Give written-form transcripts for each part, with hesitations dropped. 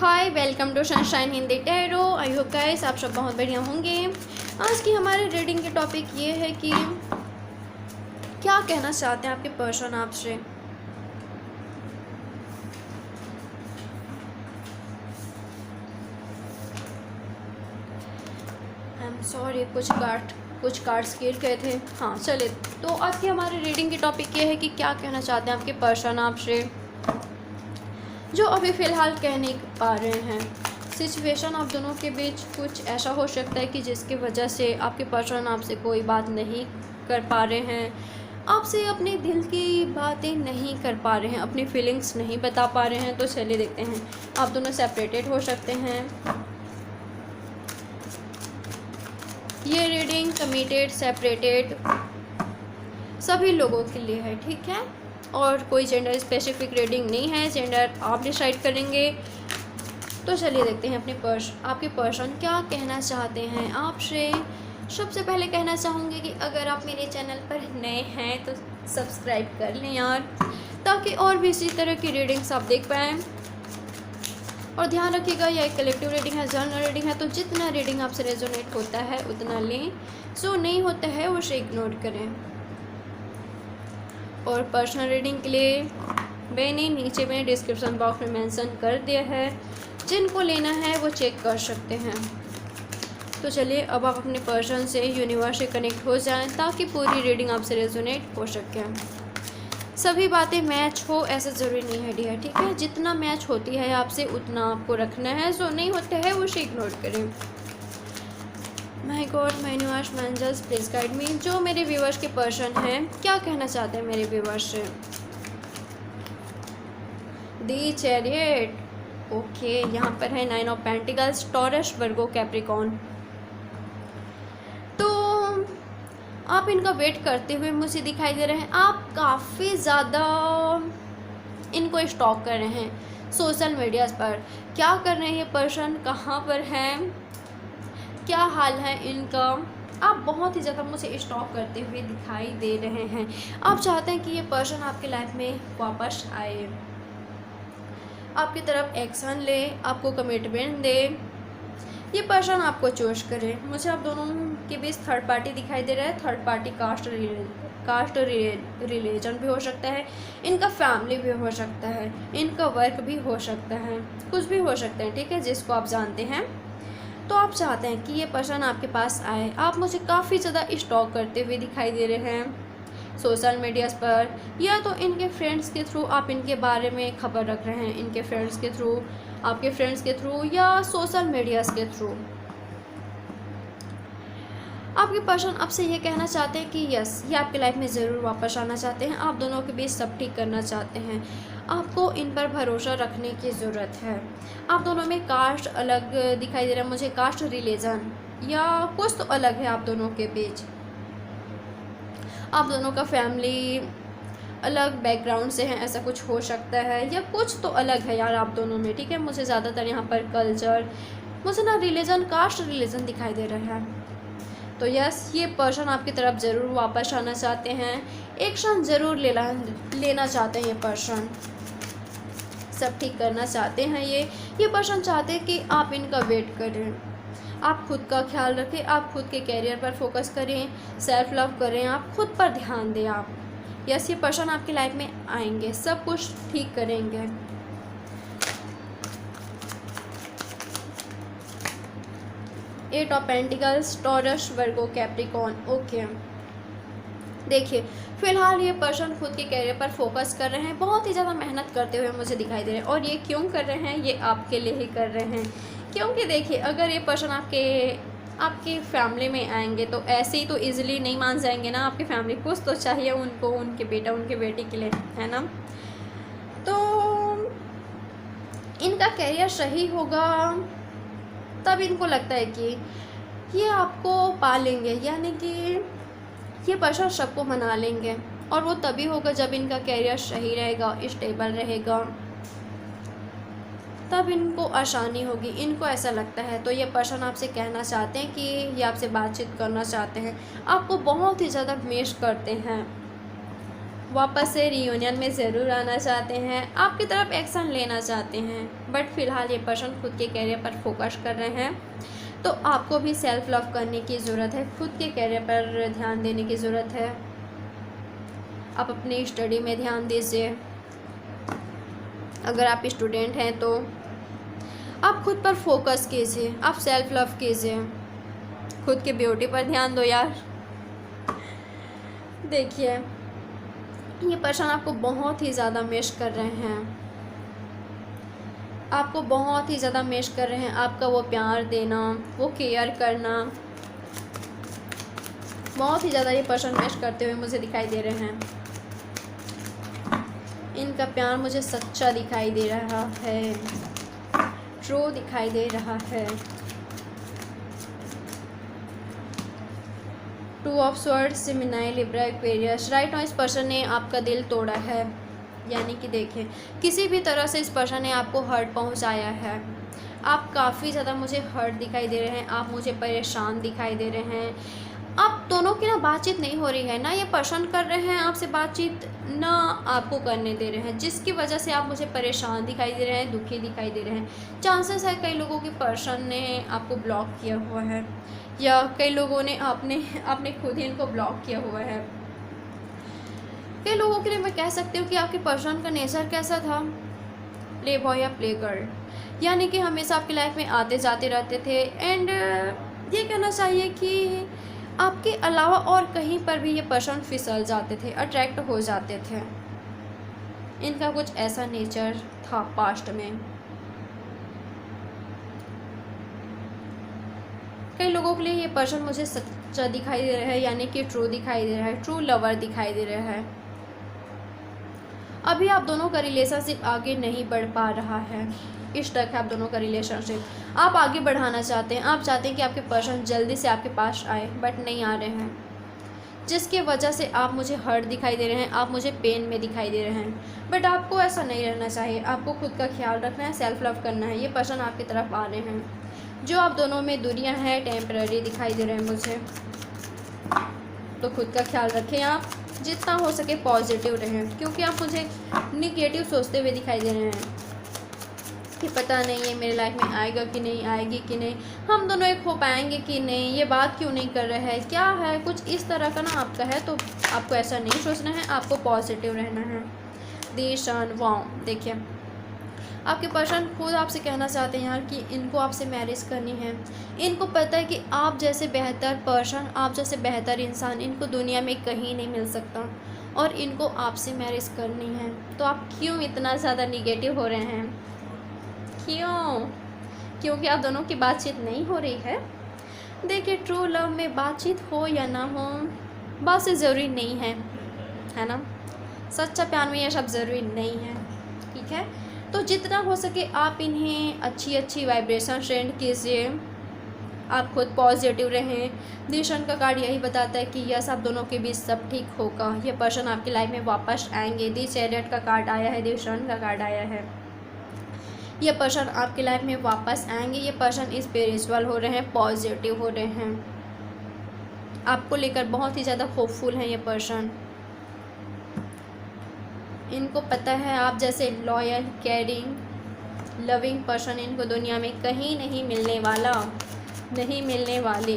Hi, welcome to Sunshine Hindi tarot. I hope guys आप सब बहुत बढ़िया होंगे। आज की हमारे रीडिंग के टॉपिक ये है कि क्या कहना चाहते हैं आपके पर्सन आपसे। आई एम सॉरी, कुछ कार्ड्स गिर गए थे। हाँ चलिए, तो आज की हमारे रीडिंग के टॉपिक ये है कि क्या कहना चाहते हैं आपके पर्सन आपसे, जो अभी फ़िलहाल कह नहीं पा रहे हैं। सिचुएशन आप दोनों के बीच कुछ ऐसा हो सकता है कि जिसकी वजह से आपके पर्सन आपसे कोई बात नहीं कर पा रहे हैं, आपसे अपने दिल की बातें नहीं कर पा रहे हैं, अपनी फीलिंग्स नहीं बता पा रहे हैं। तो चलिए देखते हैं, आप दोनों सेपरेटेड हो सकते हैं। ये रीडिंग कमिटेड, सेपरेटेड सभी लोगों के लिए है, ठीक है। और कोई जेंडर स्पेसिफिक रीडिंग नहीं है, जेंडर आप डिसाइड करेंगे। तो चलिए देखते हैं आपके पर्सन क्या कहना चाहते हैं आपसे। सबसे पहले कहना चाहूँगी कि अगर आप मेरे चैनल पर नए हैं तो सब्सक्राइब कर लें यार, ताकि और भी इसी तरह की रीडिंग्स आप देख पाएँ। और ध्यान रखिएगा, यह एक कलेक्टिव रीडिंग है, जनरल रीडिंग है, तो जितना रीडिंग आपसे रेजोनेट होता है उतना लें, जो नहीं होता है उसे इग्नोर करें। और पर्सनल रीडिंग के लिए मैंने नीचे में डिस्क्रिप्शन बॉक्स में मेंशन कर दिया है, जिनको लेना है वो चेक कर सकते हैं। तो चलिए अब आप अपने पर्सन से, यूनिवर्स से कनेक्ट हो जाएं, ताकि पूरी रीडिंग आपसे रेजोनेट हो सके। सभी बातें मैच हो ऐसा ज़रूरी नहीं है डियर, ठीक है। जितना मैच होती है आपसे उतना आपको रखना है, जो नहीं होता है उसे इग्नोर करें। My god, my universe, my angels, please guide me. जो मेरे व्यूअर्स के पर्सन हैं क्या कहना चाहते हैं मेरे व्यूअर्स से। दी चैरियट, ओके। यहाँ पर है 9 of pentacles, Taurus, Virgo, Capricorn. तो आप इनका वेट करते हुए मुझे दिखाई दे रहे हैं। आप काफ़ी ज़्यादा इनको स्टॉक कर रहे हैं सोशल मीडिया पर। क्या कर रहे हैं ये पर्सन, कहाँ पर हैं, क्या हाल है इनका, आप बहुत ही ज़्यादा मुझे स्टॉक करते हुए दिखाई दे रहे हैं। आप चाहते हैं कि ये पर्सन आपके लाइफ में वापस आए, आपकी तरफ एक्शन ले, आपको कमिटमेंट दे, ये पर्सन आपको चूज करे। मुझे आप दोनों के बीच थर्ड पार्टी दिखाई दे रहा है। थर्ड पार्टी कास्ट रिलीजन भी हो सकता है, इनका फैमिली भी हो सकता है, इनका वर्क भी हो सकता है, कुछ भी हो सकता है, ठीक है, जिसको आप जानते हैं। तो आप चाहते हैं कि ये पर्सन आपके पास आए। आप मुझे काफ़ी ज़्यादा स्टॉक करते हुए दिखाई दे रहे हैं सोशल मीडियाज़ पर, या तो इनके फ्रेंड्स के थ्रू आप इनके बारे में खबर रख रहे हैं, इनके फ्रेंड्स के थ्रू, आपके फ्रेंड्स के थ्रू, या सोशल मीडियाज़ के थ्रू। आपके पर्सन आपसे ये कहना चाहते हैं कि यस, ये आपकी लाइफ में ज़रूर वापस आना चाहते हैं। आप दोनों के बीच सब ठीक करना चाहते हैं। आपको इन पर भरोसा रखने की ज़रूरत है। आप दोनों में कास्ट अलग दिखाई दे रहा है मुझे, कास्ट रिलीजन या कुछ तो अलग है आप दोनों के बीच। आप दोनों का फैमिली अलग बैकग्राउंड से है, ऐसा कुछ हो सकता है, या कुछ तो अलग है यार आप दोनों में, ठीक है। मुझे ज़्यादातर यहाँ पर कल्चर, मुझे ना रिलीजन, कास्ट रिलीजन दिखाई दे रहा है। तो यस, ये पर्सन आपकी तरफ ज़रूर वापस आना चाहते हैं, एक्शन ज़रूर लेना चाहते हैं। ये पर्सन सब ठीक करना चाहते हैं। ये पर्सन चाहते हैं कि आप इनका वेट करें, आप खुद का ख्याल रखें, आप खुद के कैरियर पर फोकस करें, सेल्फ लव करें, आप खुद पर ध्यान दें। आप यस, ये पर्सन आपकी लाइफ में आएंगे, सब कुछ ठीक करेंगे। Eight of pentacles, Taurus, Virgo, Capricorn, okay. देखिए फिलहाल ये पर्सन खुद के कैरियर पर फोकस कर रहे हैं, बहुत ही ज़्यादा मेहनत करते हुए मुझे दिखाई दे रहे हैं। और ये क्यों कर रहे हैं, ये आपके लिए ही कर रहे हैं। क्योंकि देखिए, अगर ये पर्सन आपकी फैमिली में आएंगे तो ऐसे ही तो इजीली नहीं मान जाएंगे ना। आपकी फैमिली कुछ तो चाहिए उनको, उनके बेटा, उनके बेटी के लिए, है ना। तो इनका कैरियर सही होगा, तब इनको लगता है कि ये आपको पालेंगे, यानी कि ये पर्सन सबको मना लेंगे। और वो तभी होगा जब इनका कैरियर सही रहेगा, स्टेबल रहेगा, तब इनको आसानी होगी, इनको ऐसा लगता है। तो ये पर्सन आपसे कहना चाहते हैं कि ये आपसे बातचीत करना चाहते हैं, आपको बहुत ही ज़्यादा मिस करते हैं। वापस से रियूनियन में ज़रूर आना चाहते हैं, आपकी तरफ एक्शन लेना चाहते हैं, बट फ़िलहाल ये पर्सन खुद के कैरियर पर फोकस कर रहे हैं। तो आपको भी सेल्फ लव करने की ज़रूरत है, खुद के कैरियर पर ध्यान देने की ज़रूरत है। आप अपनी स्टडी में ध्यान दीजिए। अगर आप स्टूडेंट हैं तो आप खुद पर फोकस कीजिए, आप सेल्फ लव कीजिए, खुद की ब्यूटी पर ध्यान दो यार। देखिए, ये पर्सन आपको बहुत ही ज़्यादा मिस कर रहे हैं, आपको बहुत ही ज़्यादा मिस कर रहे हैं। आपका वो प्यार देना, वो केयर करना, बहुत ही ज़्यादा ये पर्सन मिस करते हुए मुझे दिखाई दे रहे हैं। इनका प्यार मुझे सच्चा दिखाई दे रहा है, ट्रू दिखाई दे रहा है। Two of swords, Gemini, Libra, Aquarius. Right now इस पर्सन ने आपका दिल तोड़ा है, यानी कि देखिए किसी भी तरह से इस पर्सन ने आपको हर्ट पहुंचाया है। आप काफ़ी ज़्यादा मुझे हर्ट दिखाई दे रहे हैं, आप मुझे परेशान दिखाई दे रहे हैं। आप दोनों की ना बातचीत नहीं हो रही है, ना ये पर्सन कर रहे हैं आपसे बातचीत, ना आपको करने दे रहे हैं, जिसकी वजह से आप मुझे परेशान दिखाई दे रहे हैं, दुखी दिखाई दे रहे हैं। चांसेस है कई लोगों के पर्सन ने आपको ब्लॉक किया हुआ है, या कई लोगों ने आपने खुद ही इनको ब्लॉक किया हुआ है। कई लोगों के लिए मैं कह सकती हूँ कि आपके पर्सन का नेचर कैसा था, प्ले बॉय या प्ले गर्ल, यानी कि हमेशा आपकी लाइफ में आते जाते रहते थे। एंड ये कहना चाहिए कि आपके अलावा और कहीं पर भी ये पर्सन फिसल जाते थे, अट्रैक्ट हो जाते थे। इनका कुछ ऐसा नेचर था पास्ट में। कई लोगों के लिए ये पर्सन मुझे सच्चा दिखाई दे रहा है, यानी कि ट्रू दिखाई दे रहा है, ट्रू लवर दिखाई दे रहा है। अभी आप दोनों का रिलेशनशिप आगे नहीं बढ़ पा रहा है, स्टक है आप दोनों का रिलेशनशिप। आप आगे बढ़ाना चाहते हैं, आप चाहते हैं कि आपके पर्सन जल्दी से आपके पास आए, बट नहीं आ रहे हैं, जिसकी वजह से आप मुझे हर्ट दिखाई दे रहे हैं, आप मुझे पेन में दिखाई दे रहे हैं। बट आपको ऐसा नहीं रहना चाहिए, आपको खुद का ख्याल रखना है, सेल्फ लव करना है। ये पर्सन आपकी तरफ आ रहे हैं, जो आप दोनों में दूरियां हैं टेम्पररी दिखाई दे रहे हैं मुझे। तो खुद का ख्याल रखें, आप जितना हो सके पॉजिटिव रहें, क्योंकि आप मुझे निगेटिव सोचते हुए दिखाई दे रहे हैं कि पता नहीं ये मेरे लाइफ में आएगा कि नहीं, आएगी कि नहीं, हम दोनों एक हो पाएंगे कि नहीं, ये बात क्यों नहीं कर रहे हैं, क्या है, कुछ इस तरह का ना आपका है। तो आपको ऐसा नहीं सोचना है, आपको पॉजिटिव रहना है। दिशन वाओ, देखिए आपके पर्सन खुद आपसे कहना चाहते हैं यार कि इनको आपसे मैरिज करनी है। इनको पता है कि आप जैसे बेहतर पर्सन, आप जैसे बेहतर इंसान इनको दुनिया में कहीं नहीं मिल सकता, और इनको आपसे मैरिज करनी है। तो आप क्यों इतना ज़्यादा निगेटिव हो रहे हैं, क्यों? क्योंकि आप दोनों की बातचीत नहीं हो रही है। देखिए, ट्रू लव में बातचीत हो या ना हो, बात से ज़रूरी नहीं है ना। सच्चा प्यार में यह सब ज़रूरी नहीं है, ठीक है। तो जितना हो सके आप इन्हें अच्छी अच्छी वाइब्रेशन सेंड कीजिए, आप खुद पॉजिटिव रहें। दिशन का कार्ड यही बताता है कि यस, आप दोनों के बीच सब ठीक होगा, ये पर्सन आपकी लाइफ में वापस आएंगे। दी चैरियट का कार्ड आया है, दिशन का कार्ड आया है, ये पर्सन आपकी लाइफ में वापस आएंगे। ये पर्सन स्पिरिचुअल हो रहे हैं, पॉजिटिव हो रहे हैं, आपको लेकर बहुत ही ज़्यादा होपफुल हैं ये पर्सन। इनको पता है आप जैसे लॉयल, केयरिंग, लविंग पर्सन इनको दुनिया में कहीं नहीं मिलने वाला, नहीं मिलने वाले।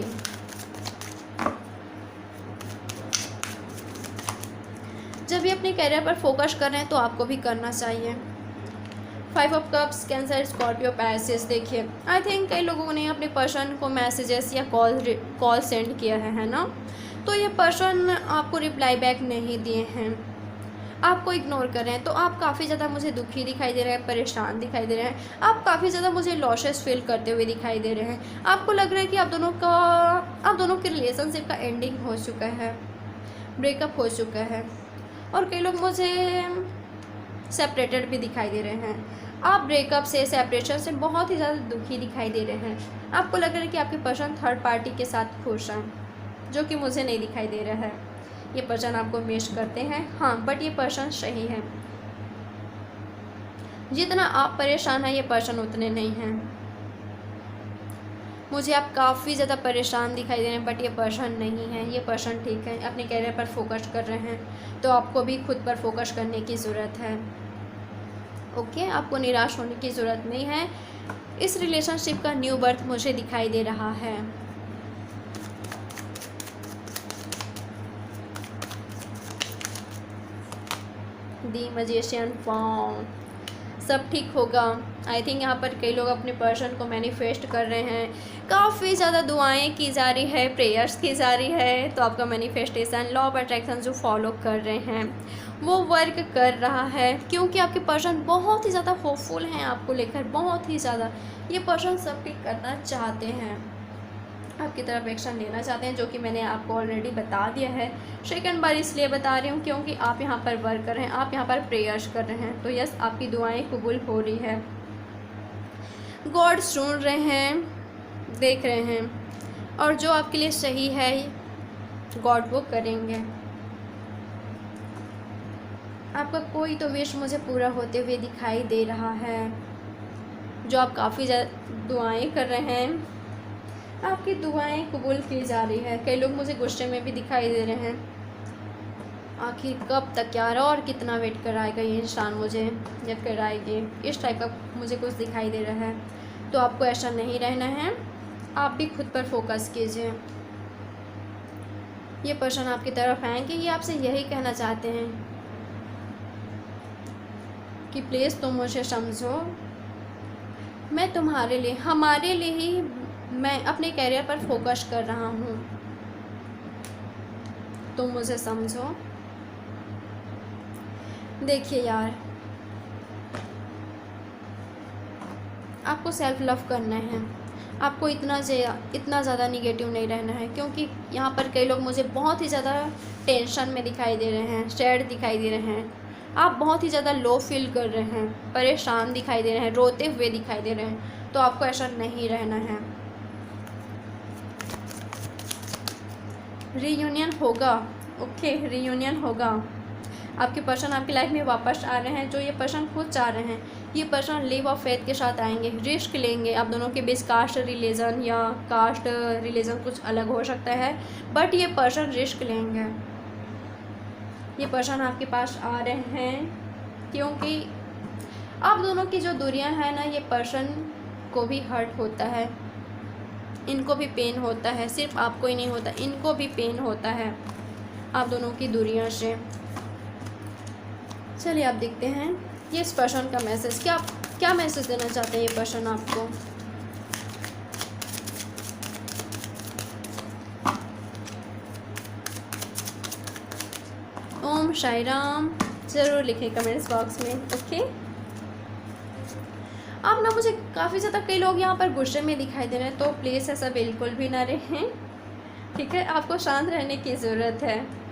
जब ये अपने करियर पर फोकस कर रहे हैं तो आपको भी करना चाहिए। 5 ऑफ कप्स, कैंसर, स्कॉर्पियो, पैसेस। देखिए, आई थिंक कई लोगों ने अपने पर्सन को मैसेजेस या कॉल सेंड किया है ना, तो ये पर्सन आपको रिप्लाई बैक नहीं दिए हैं, आपको इग्नोर कर रहे हैं। तो आप काफ़ी ज़्यादा मुझे दुखी दिखाई दे रहे हैं, परेशान दिखाई दे रहे हैं, आप काफ़ी ज़्यादा मुझे लॉसेस फील करते हुए दिखाई दे रहे हैं। आपको लग रहा है कि आप दोनों के रिलेशनशिप का एंडिंग हो चुका है, ब्रेकअप हो चुका है, और कई लोग मुझे सेपरेटेड भी दिखाई दे रहे हैं। आप ब्रेकअप से, सेपरेशन से बहुत ही ज़्यादा दुखी दिखाई दे रहे हैं। आपको लग रहा है कि आपके पर्सन थर्ड पार्टी के साथ खुश हैं, जो कि मुझे नहीं दिखाई दे रहा है। ये पर्सन आपको मिस करते हैं, हाँ, बट ये पर्सन सही है। जितना आप परेशान हैं ये पर्सन उतने नहीं हैं। मुझे आप काफ़ी ज़्यादा परेशान दिखाई दे रहे हैं, बट ये पर्सन नहीं है, ये पर्सन ठीक है, अपने कैरियर पर फोकस कर रहे हैं। तो आपको भी खुद पर फोकस करने की ज़रूरत है। ओके, आपको निराश होने की ज़रूरत नहीं है। इस रिलेशनशिप का न्यू बर्थ मुझे दिखाई दे रहा है। दी मैजिशियन फाउंड, सब ठीक होगा। आई थिंक यहाँ पर कई लोग अपने पर्सन को मैनिफेस्ट कर रहे हैं, काफ़ी ज़्यादा दुआएं की जा रही है, प्रेयर्स की जा रही है। तो आपका मैनिफेस्टेशन, लॉ ऑफ अट्रैक्शन जो फॉलो कर रहे हैं वो वर्क कर रहा है, क्योंकि आपके पर्सन बहुत ही ज़्यादा होपफुल हैं आपको लेकर, बहुत ही ज़्यादा। ये पर्सन सब ठीक करना चाहते हैं, आपकी तरफ एक्शन लेना चाहते हैं, जो कि मैंने आपको ऑलरेडी बता दिया है। सेकंड बार इसलिए बता रही हूँ क्योंकि आप यहाँ पर वर्क कर रहे हैं, आप यहाँ पर प्रेयर्स कर रहे हैं। तो यस, आपकी दुआएं कबूल हो रही है। गॉड सुन रहे हैं, देख रहे हैं, और जो आपके लिए सही है गॉड वो करेंगे। आपका कोई तो विश मुझे पूरा होते हुए दिखाई दे रहा है, जो आप काफ़ी ज़्यादा दुआएं कर रहे हैं, आपकी दुआएं कबूल की जा रही है। कई लोग मुझे गुस्से में भी दिखाई दे रहे हैं, आखिर कब तक यार, और कितना वेट कराएगा ये इंसान मुझे, या कराएगी, इस टाइप का मुझे कुछ दिखाई दे रहा है। तो आपको ऐसा नहीं रहना है, आप भी खुद पर फोकस कीजिए। ये पर्सन आपकी तरफ आएंगे, ये आपसे यही कहना चाहते हैं कि प्लीज़ तुम मुझे समझो, मैं तुम्हारे लिए, हमारे लिए ही मैं अपने कैरियर पर फोकस कर रहा हूँ, तुम मुझे समझो। देखिए यार, आपको सेल्फ लव करना है, आपको इतना ज़्यादा निगेटिव नहीं रहना है, क्योंकि यहाँ पर कई लोग मुझे बहुत ही ज़्यादा टेंशन में दिखाई दे रहे हैं, सैड दिखाई दे रहे हैं, आप बहुत ही ज़्यादा लो फील कर रहे हैं, परेशान दिखाई दे रहे हैं, रोते हुए दिखाई दे रहे हैं। तो आपको ऐसा नहीं रहना है। रीयूनियन होगा, ओके, रीयूनियन होगा। आपके पर्सन आपकी लाइफ में वापस आ रहे हैं, जो ये पर्सन खुद चाह रहे हैं। ये पर्सन लीव ऑफ फेथ के साथ आएंगे, रिस्क लेंगे। आप दोनों के बीच कास्ट रिलीजन या कास्ट रिलीजन कुछ अलग हो सकता है, बट ये पर्सन रिस्क लेंगे। ये पर्सन आपके पास आ रहे हैं क्योंकि आप दोनों की जो दूरियां हैं ना, ये पर्सन को भी हर्ट होता है, इनको भी पेन होता है, सिर्फ आपको ही नहीं होता, इनको भी पेन होता है आप दोनों की दूरियों से। चलिए आप देखते हैं ये इस पर्सन का मैसेज, क्या मैसेज देना चाहते हैं ये पर्सन आपको। ओम साई राम ज़रूर लिखें कमेंट्स बॉक्स में, ओके। आप ना, मुझे काफ़ी ज़्यादा कई लोग यहाँ पर गुस्से में दिखाई दे रहे हैं, तो प्लीज़ ऐसा बिल्कुल भी ना रहें, ठीक है। आपको शांत रहने की ज़रूरत है।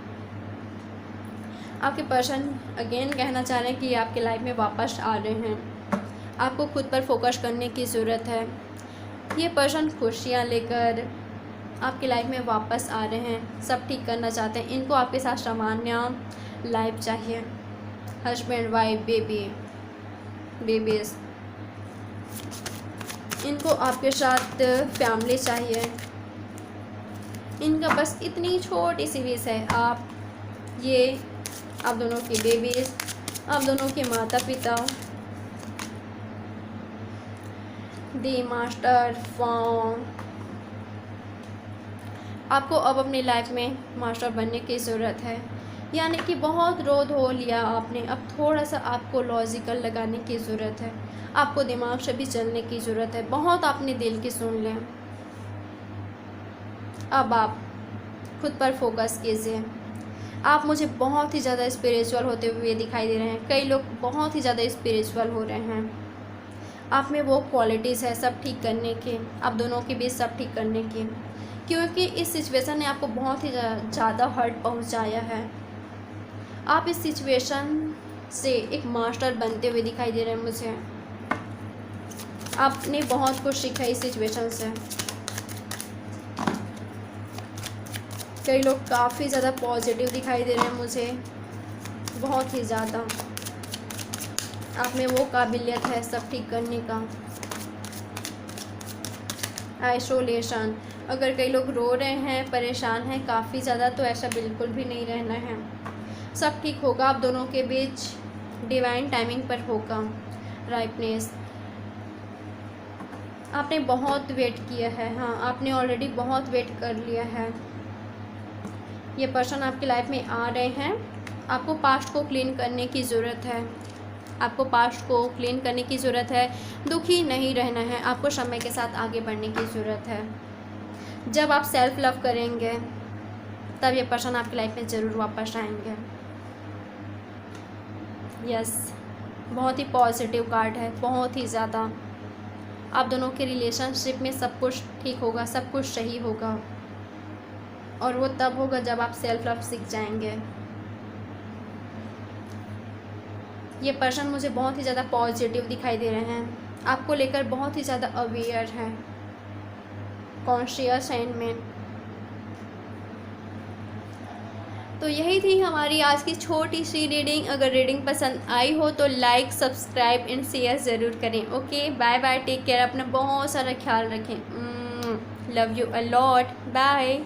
आपके पर्सन अगेन कहना चाह रहे हैं कि आपके लाइफ में वापस आ रहे हैं, आपको खुद पर फोकस करने की ज़रूरत है। ये पर्सन खुशियाँ लेकर आपकी लाइफ में वापस आ रहे हैं, सब ठीक करना चाहते हैं। इनको आपके साथ सामान्य लाइफ चाहिए, हस्बैंड वाइफ बेबीज़, इनको आपके साथ फैमिली चाहिए। इनका बस इतनी छोटी सी विश है, आप दोनों की बेबीज़, आप दोनों के माता पिता। दी मास्टर फॉर्म, आपको अब अपनी लाइफ में मास्टर बनने की ज़रूरत है, यानी कि बहुत रो धो लिया आपने, अब थोड़ा सा आपको लॉजिकल लगाने की ज़रूरत है, आपको दिमाग से भी चलने की ज़रूरत है, बहुत आपने दिल की सुन लें। अब आप खुद पर फोकस कीजिए। आप मुझे बहुत ही ज़्यादा स्पिरिचुअल होते हुए दिखाई दे रहे हैं, कई लोग बहुत ही ज़्यादा स्पिरिचुअल हो रहे हैं। आप में वो क्वालिटीज़ है सब ठीक करने की, आप दोनों के बीच सब ठीक करने की, क्योंकि इस सिचुएशन ने आपको बहुत ही ज़्यादा हर्ट पहुंचाया है। आप इस सिचुएशन से एक मास्टर बनते हुए दिखाई दे रहे हैं मुझे, आपने बहुत कुछ सीखा इस सिचुएशन से। कई लोग काफ़ी ज़्यादा पॉजिटिव दिखाई दे रहे हैं मुझे, बहुत ही ज़्यादा। आप में वो काबिलियत है सब ठीक करने का। आइसोलेशन। अगर कई लोग रो रहे हैं, परेशान हैं काफ़ी ज़्यादा, तो ऐसा बिल्कुल भी नहीं रहना है। सब ठीक होगा, आप दोनों के बीच डिवाइन टाइमिंग पर होगा राइटनेस। आपने बहुत वेट किया है, हाँ आपने ऑलरेडी बहुत वेट कर लिया है। ये पर्सन आपकी लाइफ में आ रहे हैं। आपको पास्ट को क्लीन करने की ज़रूरत है, आपको पास्ट को क्लीन करने की ज़रूरत है। दुखी नहीं रहना है, आपको समय के साथ आगे बढ़ने की ज़रूरत है। जब आप सेल्फ लव करेंगे तब ये पर्सन आपकी लाइफ में ज़रूर वापस आएंगे। यस, बहुत ही पॉजिटिव कार्ड है, बहुत ही ज़्यादा। आप दोनों के रिलेशनशिप में सब कुछ ठीक होगा, सब कुछ सही होगा, और वो तब होगा जब आप सेल्फ लव सीख जाएंगे। ये पर्सन मुझे बहुत ही ज़्यादा पॉजिटिव दिखाई दे रहे हैं, आपको लेकर बहुत ही ज़्यादा अवेयर हैं, कॉन्शियस हैं इनमें। तो यही थी हमारी आज की छोटी सी रीडिंग। अगर रीडिंग पसंद आई हो तो लाइक, सब्सक्राइब एंड शेयर ज़रूर करें। Okay, bye bye, take care, अपना बहुत सारा ख्याल रखें। Love you a lot, bye.